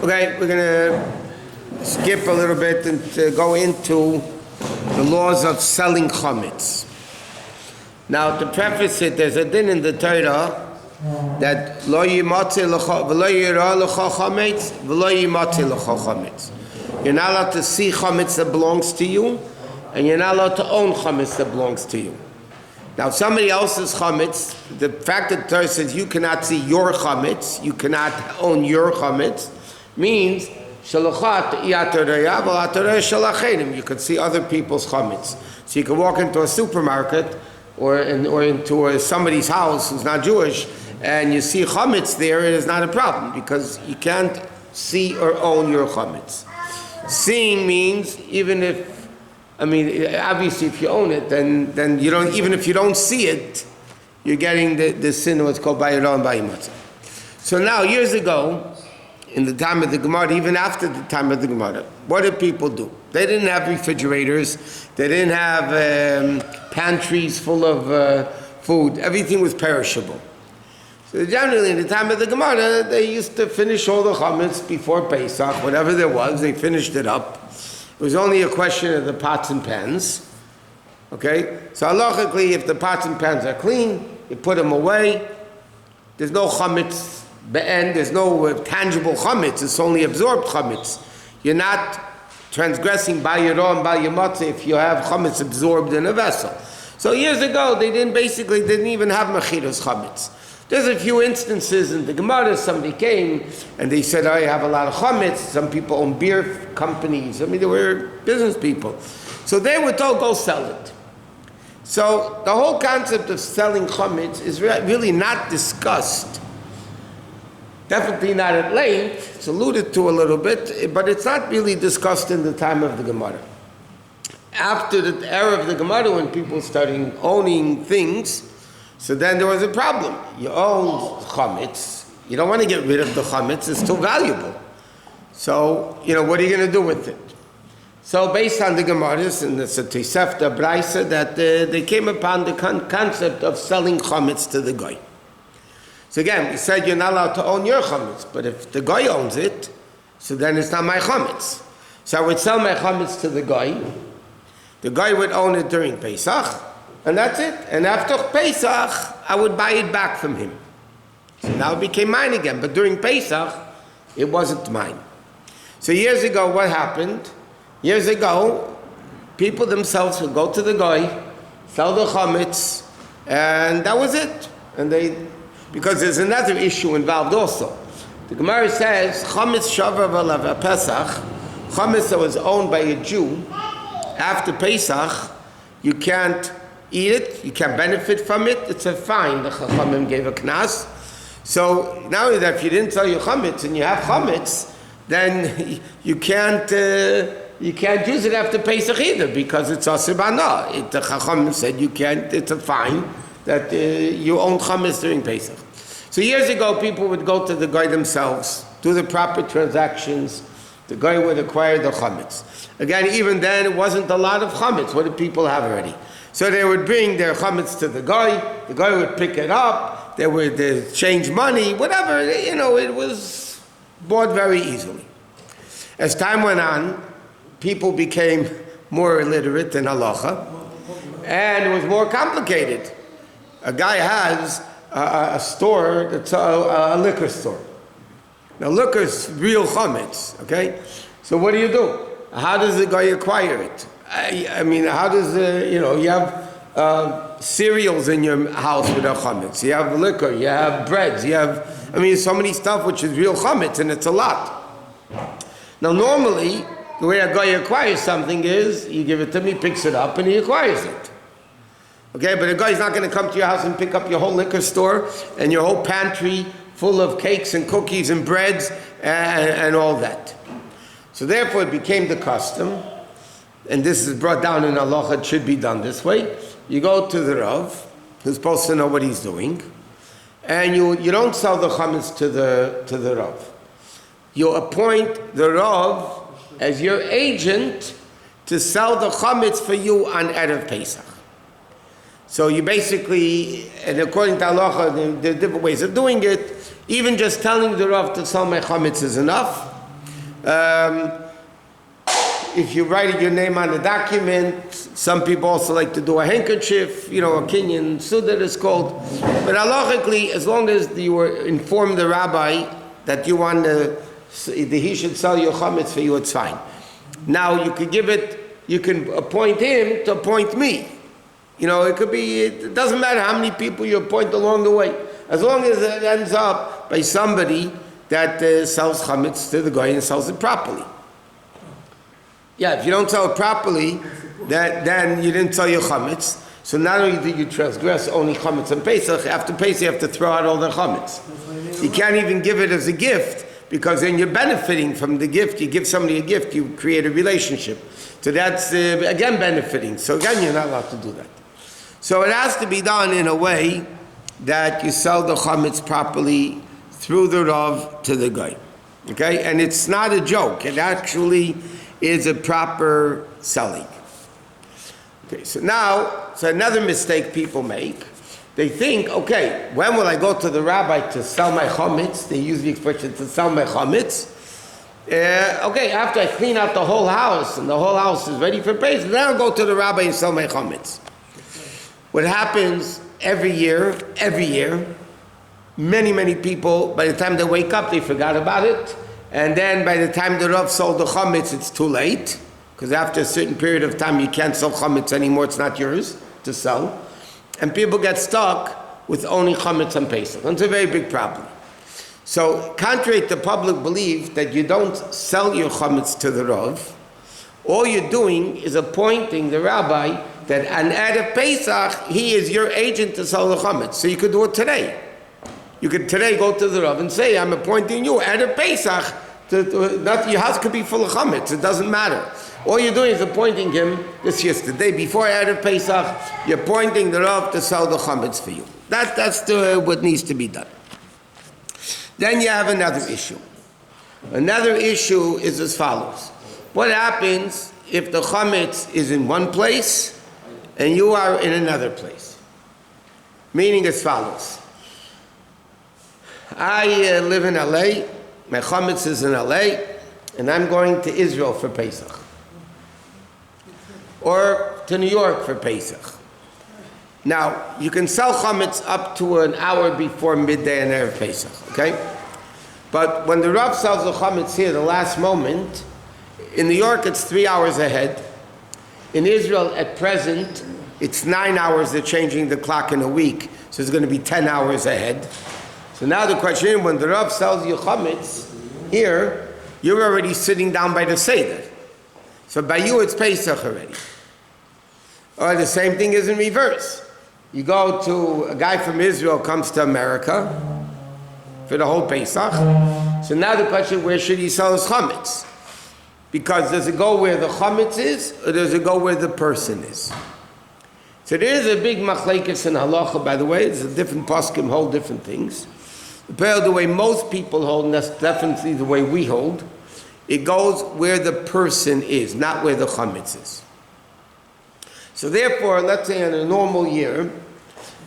Okay, we're going to skip a little bit and go into the laws of selling chametz. Now, to preface it, there's a din in the Torah that lo yimatze lecha v'lo yira lecha chametz v'lo yimatze lecha chametz. You're not allowed to see chametz that belongs to you, and you're not allowed to own chametz that belongs to you. Now, somebody else's chametz, the fact that the Torah says you cannot see your chametz, you cannot own your chametz, means you could see other people's chametz. So you can walk into a supermarket or into somebody's house who's not Jewish, and you see chametz there, it is not a problem because you can't see or own your chametz. Seeing means obviously if you own it, then you don't, even if you don't see it, you're getting the sin of what's called bayiro and bayimatzah. So now, years ago, in the time of the Gemara, even after the time of the Gemara, what did people do? They didn't have refrigerators, they didn't have pantries full of food, everything was perishable. So generally, in the time of the Gemara, they used to finish all the chametz before Pesach, whatever there was, they finished it up. It was only a question of the pots and pans. Okay? So halachically, if the pots and pans are clean, you put them away. There's no chametz be'en, there's no tangible chametz, it's only absorbed chametz. You're not transgressing bayiro and bayimatzah if you have chametz absorbed in a vessel. So years ago, they didn't even have mechiras chametz. There's a few instances in the Gemara, somebody came and they said, I have a lot of chametz. Some people own beer companies. They were business people. So they were told, go sell it. So the whole concept of selling chametz is really not discussed. Definitely not at length. It's alluded to a little bit, but it's not really discussed in the time of the Gemara. After the era of the Gemara, when people started owning things, so then there was a problem. You own chametz. You don't want to get rid of the chametz. It's too valuable. So, what are you going to do with it? So based on the Gemaras, and it's a Tosefta Braisa, that they came upon the concept of selling chametz to the guy. So again, we said you're not allowed to own your chametz, but if the guy owns it, so then it's not my chametz. So I would sell my chametz to the guy. The guy would own it during Pesach, and that's it. And after Pesach, I would buy it back from him. So now it became mine again. But during Pesach, it wasn't mine. So years ago, what happened? Years ago, people themselves would go to the guy, sell the chametz, and that was it. And because there's another issue involved also. The Gemara says, chametz shava v'alav Pesach, chametz that was owned by a Jew, after Pesach, you can't eat it, you can't benefit from it, it's a fine. The Chachamim gave a knas. So now that if you didn't sell your chametz and you have chametz, then you can't use it after Pesach either because it's asur b'ana. The Chachamim said you can't, it's a fine that you own chametz during Pesach. So years ago, people would go to the guy themselves, do the proper transactions, the guy would acquire the chametz. Again, even then, it wasn't a lot of chametz. What did people have already? So they would bring their chametz to the guy would pick it up, they would change money, whatever, it was bought very easily. As time went on, people became more illiterate in halacha, and it was more complicated. A guy has a store that's a liquor store. Now liquor's real chametz, okay? So what do? How does the guy acquire it? How does you have cereals in your house with a chametz, you have liquor, you have breads, you have, so many stuff which is real chametz, and it's a lot. Now normally, the way a guy acquires something is, you give it to him, he picks it up, and he acquires it. Okay, but a guy's not going to come to your house and pick up your whole liquor store and your whole pantry full of cakes and cookies and breads and all that. So therefore it became the custom, and this is brought down in halacha, it should be done this way. You go to the Rav, who's supposed to know what he's doing, and you don't sell the chametz to the Rav. You appoint the Rav as your agent to sell the chametz for you on Erev Pesach. So you basically, and according to halacha, there are different ways of doing it. Even just telling the Rav to sell my chametz is enough. If you write your name on a document, some people also like to do a handkerchief, a kinyan suda is called. But halachically, as long as you were informed the rabbi that you want that he should sell your chametz for you, it's fine. Now you can appoint him to appoint me. It doesn't matter how many people you appoint along the way. As long as it ends up by somebody that sells chametz to the guy and sells it properly. Yeah, if you don't sell it properly, then you didn't sell your chametz. So not only did you transgress only chametz and Pesach, after Pesach you have to throw out all the chametz. You can't even give it as a gift, because then you're benefiting from the gift. You give somebody a gift, you create a relationship. So that's, again, benefiting. So again, you're not allowed to do that. So it has to be done in a way that you sell the chametz properly through the Rav to the guy. Okay? And it's not a joke. It actually is a proper selling. Okay, so another mistake people make. They think, okay, when will I go to the rabbi to sell my chametz? They use the expression to sell my chametz. Okay, after I clean out the whole house and the whole house is ready for Pesach, then I'll go to the rabbi and sell my chametz. What happens every year, many people, by the time they wake up, they forgot about it. And then by the time the Rav sold the chametz, it's too late. Because after a certain period of time, you can't sell chametz anymore. It's not yours to sell. And people get stuck with only chametz and Pesach. That's a very big problem. So, contrary to public belief that you don't sell your chametz to the Rav, all you're doing is appointing the rabbi that on Erev Pesach, he is your agent to sell the chametz. So you could do it today. You could today go to the Rav and say, I'm appointing you Erev Pesach. Your house could be full of chametz. It doesn't matter. All you're doing is appointing him the day before Erev Pesach. You're appointing the Rav to sell the chametz for you. That's what needs to be done. Then you have another issue. Another issue is as follows. What happens if the chametz is in one place and you are in another place? Meaning as follows. I live in LA, my chametz is in LA, and I'm going to Israel for Pesach. Or to New York for Pesach. Now, you can sell chametz up to an hour before midday and Erev Pesach, okay? But when the Rav sells the chametz here, the last moment, in New York it's 3 hours ahead. In Israel at present, it's 9 hours, they're changing the clock in a week, so it's going to be 10 hours ahead. So now the question is, when the Rav sells you chametz here, you're already sitting down by the Seder. So by you it's Pesach already. Or the same thing is in reverse. You go to, a guy from Israel comes to America for the whole Pesach. So now the question, where should he sell his chametz? Because does it go where the chametz is, or does it go where the person is? So there is a big machlekes in halacha, by the way. There's a different poskim hold different things. The way most people hold, and that's definitely the way we hold, it goes where the person is, not where the chametz is. So therefore, let's say in a normal year,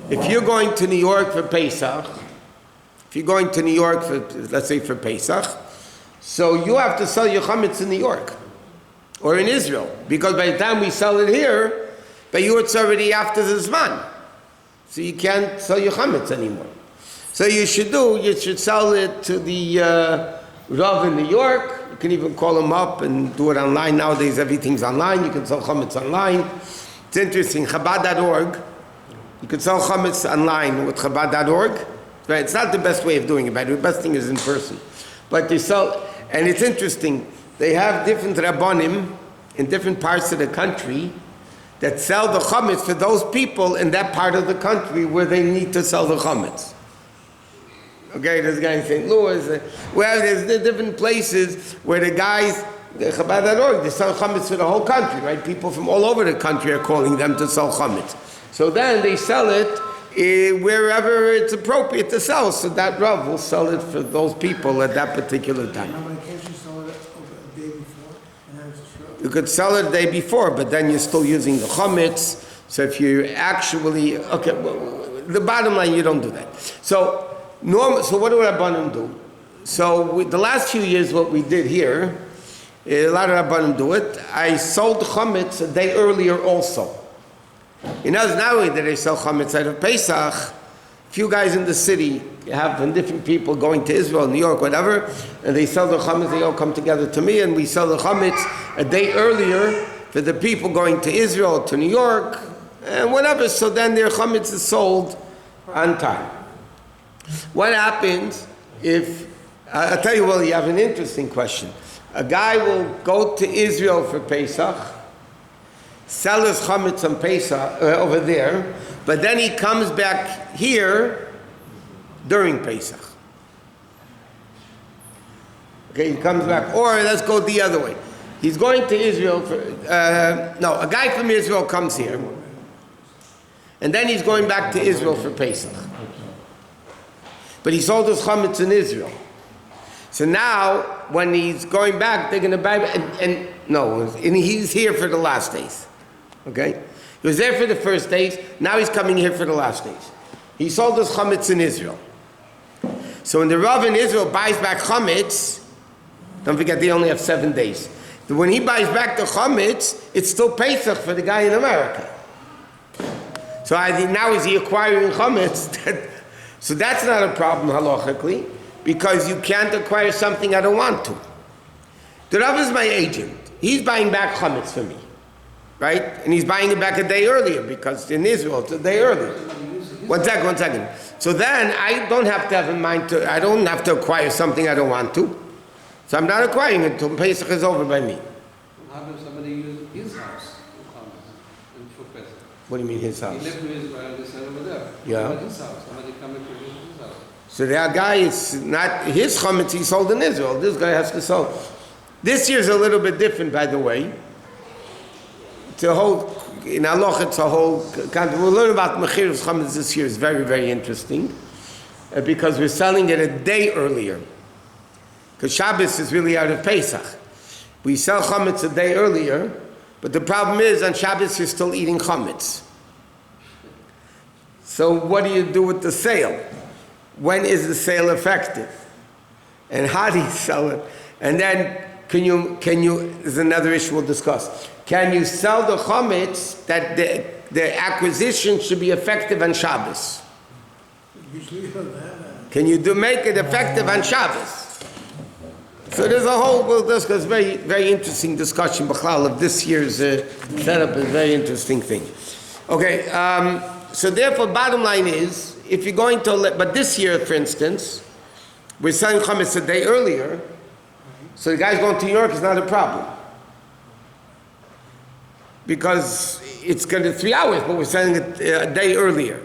if you're going to New York for Pesach, let's say for Pesach, so you have to sell your chametz in New York or in Israel, because by the time we sell it here, by you it's already after the Zman. So you can't sell your chametz anymore. So you should sell it to the Rav in New York. You can even call him up and do it online. Nowadays everything's online. You can sell chametz online. It's interesting, Chabad.org. You can sell chametz online with Chabad.org. Right? It's not the best way of doing it, but the best thing is in person. But they sell, and it's interesting, they have different Rabbonim in different parts of the country that sell the chametz for those people in that part of the country where they need to sell the chametz. Okay, there's a guy in St. Louis. Well, there's different places where the guys, the Chabad.org, they sell chametz for the whole country, right? People from all over the country are calling them to sell chametz. So then they sell it wherever it's appropriate to sell. So that Rav will sell it for those people at that particular time. Can't you sell it a day before? You could sell it the day before, but then you're still using the chametz. So if you actually, okay, well, the bottom line, you don't do that. So what do Rabbanim do? So the last few years, what we did here, a lot of Rabbanim do it. I sold Chametz a day earlier also. In other words, not only did I sell Chametz out of Pesach, a few guys in the city have different people going to Israel, New York, whatever, and they sell the Chametz, they all come together to me, and we sell the Chametz a day earlier for the people going to Israel, to New York, and whatever, so then their Chametz is sold on time. What happens if, I'll tell you, well, you have an interesting question. A guy will go to Israel for Pesach, sell his Chametz on Pesach over there, but then he comes back here during Pesach. Okay, he comes back. Or let's go the other way. He's going to Israel for, a guy from Israel comes here, and then he's going back to Israel for Pesach. But he sold his Chametz in Israel. So now, when he's going back, they're going to buy, and he's here for the last days. Okay? He was there for the first days, now he's coming here for the last days. He sold his Chametz in Israel. So when the Rav in Israel buys back Chametz, don't forget they only have 7 days. When he buys back the Chametz, it's still Pesach for the guy in America. So now is he acquiring Chametz? So that's not a problem halachically, because you can't acquire something I don't want to. The Rav is my agent. He's buying back Chametz for me, right? And he's buying it back a day earlier, because in Israel it's a day earlier. One second. So then I don't have to have in mind I don't have to acquire something I don't want to. So I'm not acquiring it until Pesach is over by me. How does somebody use his house for Pesach? What do you mean his house? He lived with Israel, they said over there. Yeah. What about his house? Somebody coming to his house. So that guy, it's not his Chametz he sold in Israel. This guy has to sell. This year's a little bit different, by the way. It's a whole, in halacha, it's a whole, we'll learn about Mechir of Chametz this year. It's very, very interesting. Because we're selling it a day earlier. Because Shabbos is really out of Pesach. We sell Chametz a day earlier, but the problem is on Shabbos you're still eating Chametz. So what do you do with the sale? When is the sale effective? And how do you sell it? And then can you, is another issue we'll discuss. Can you sell the Chametz that the acquisition should be effective on Shabbos? Can you make it effective on Shabbos? So there's a whole, we'll discuss very, very interesting discussion, B'chlal, of this year's setup, is a very interesting thing. Okay, so therefore, bottom line is, if you're going to, but this year, for instance, we're selling Chametz a day earlier, so the guy's going to New York is not a problem. Because it's going to 3 hours, but we're selling it a day earlier.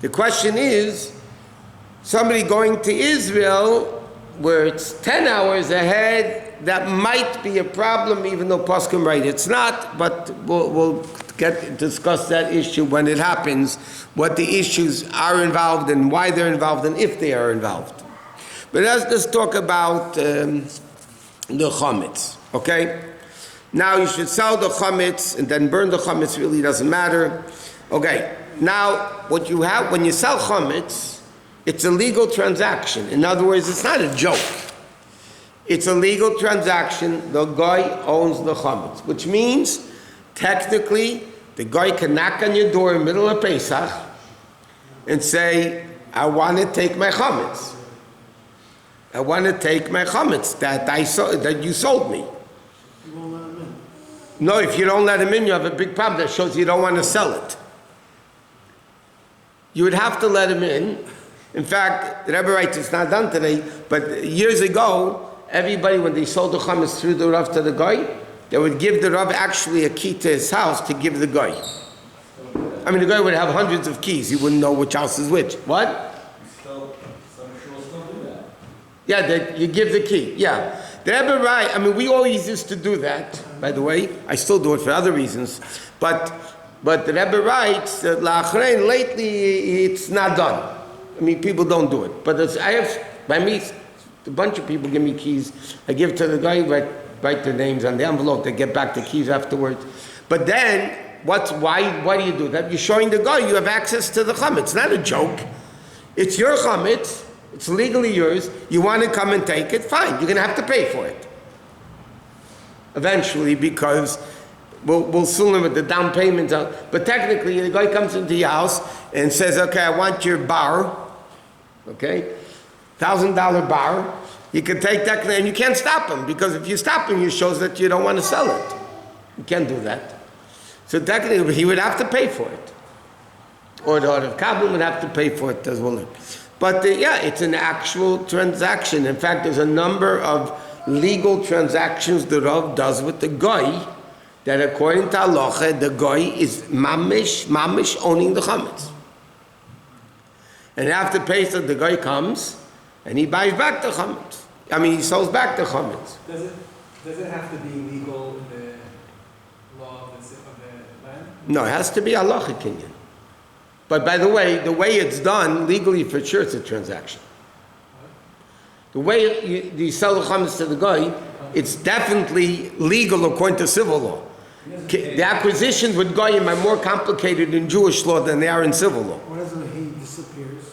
The question is, somebody going to Israel, where it's 10 hours ahead, that might be a problem, even though Poskim right it's not, but we'll discuss that issue when it happens, what the issues are involved and why they're involved and if they are involved. But let's talk about the Chametz, okay? Now you should sell the Chametz and then burn the Chametz, really doesn't matter. Okay, now what you have, when you sell Chametz, it's a legal transaction. In other words, it's not a joke. It's a legal transaction. The guy owns the Chametz, which means, technically, the guy can knock on your door in the middle of Pesach and say, I want to take my Chametz. I want to take my Chametz that you sold me. You won't let him in. No, if you don't let him in, you have a big problem. That shows you don't want to sell it. You would have to let him in. In fact, the Rebbe writes, it's not done today, but years ago, everybody, when they sold the Chametz through the Rav to the guy, they would give the Rav actually a key to his house to give the guy. I mean, the guy would have hundreds of keys. He wouldn't know which house is which. What? Some shul still do that. Yeah, you give the key. Yeah. The Rebbe writes, I mean, we always used to do that, by the way. I still do it for other reasons. But the Rebbe writes that la'achrein, lately it's not done. I mean, people don't do it. But I have, by me, a bunch of people give me keys. I give to the guy, write their names on the envelope. They get back the keys afterwards. But then, Why do you do that? You're showing the guy you have access to the chametz. It's not a joke. It's your chametz. It's legally yours. You want to come and take it? Fine. You're going to have to pay for it. Eventually, because we'll soon limit the down payment. But technically, the guy comes into your house and says, okay, I want your bar. Okay? $1,000 bar. You can take that, and you can't stop him, because if you stop him, it shows that you don't want to sell it. You can't do that. So technically, he would have to pay for it. Or the Order of Kabul would have to pay for it as well. But it's an actual transaction. In fact, there's a number of legal transactions the Rav does with the guy, that according to halacha, the guy is mamish owning the chametz. And after Pesach, the guy comes, and he buys back the chametz. He sells back the chametz. Does it have to be legal in the law of the land? No, it has to be halachic kinyan. But by the way it's done, legally for sure it's a transaction. The way you sell the chametz to the guy, it's definitely legal according to civil law. The acquisitions with goyim are more complicated in Jewish law than they are in civil law. What if he disappears?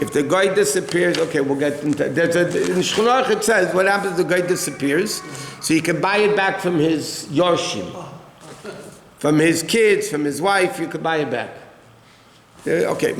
If the guy disappears, okay, we'll get into in Shulchan Aruch it says what happens if the guy disappears, so you can buy it back from his yorshim, from his kids, from his wife, you can buy it back. Okay.